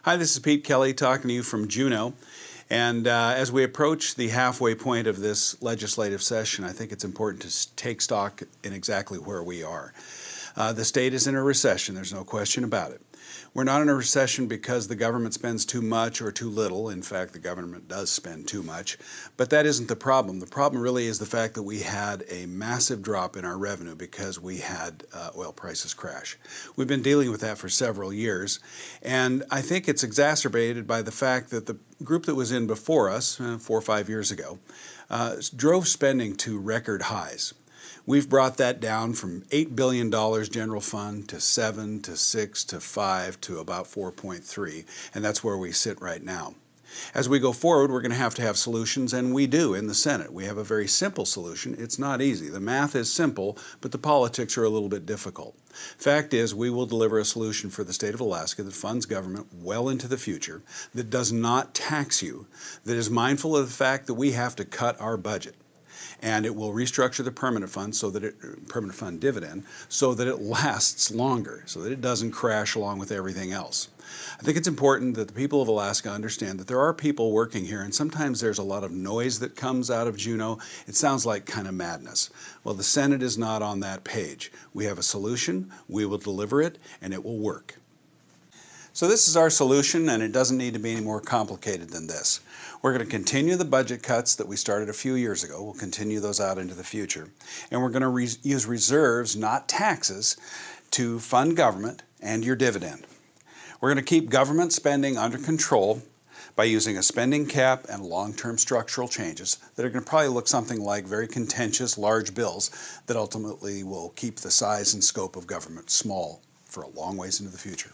Hi, this is Pete Kelly talking to you from Juneau. And as we approach the halfway point of this legislative session, I think it's important to take stock in exactly where we are. The state is in a recession, there's no question about it. We're not in a recession because the government spends too much or too little. In fact, the government does spend too much. But that isn't the problem. The problem really is the fact that we had a massive drop in our revenue because we had oil prices crash. We've been dealing with that for several years. And I think it's exacerbated by the fact that the group that was in before us, 4 or 5 years ago, drove spending to record highs. We've brought that down from $8 billion general fund to 7 to 6 to 5 to about 4.3, and that's where we sit right now. As we go forward, we're going to have solutions, and we do in the Senate. We have a very simple solution. It's not easy. The math is simple, but the politics are a little bit difficult. Fact is, we will deliver a solution for the state of Alaska that funds government well into the future, that does not tax you, that is mindful of the fact that we have to cut our budget. And it will restructure the permanent fund permanent fund dividend so that it lasts longer, so that it doesn't crash along with everything else. I think it's important that the people of Alaska understand that there are people working here, and sometimes there's a lot of noise that comes out of Juneau. It sounds like kind of madness. Well, the Senate is not on that page. We have a solution, we will deliver it, and it will work. So this is our solution, and it doesn't need to be any more complicated than this. We're going to continue the budget cuts that we started a few years ago. We'll continue those out into the future. And we're going to use reserves, not taxes, to fund government and your dividend. We're going to keep government spending under control by using a spending cap and long-term structural changes that are going to probably look something like very contentious, large bills that ultimately will keep the size and scope of government small for a long ways into the future.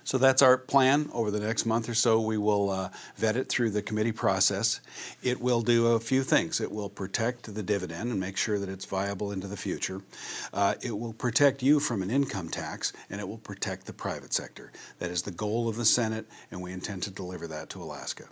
So that's our plan. Over the next month or so, we will vet it through the committee process. It will do a few things. It will protect the dividend and make sure that it's viable into the future. It will protect you from an income tax, and it will protect the private sector. That is the goal of the Senate, and we intend to deliver that to Alaska.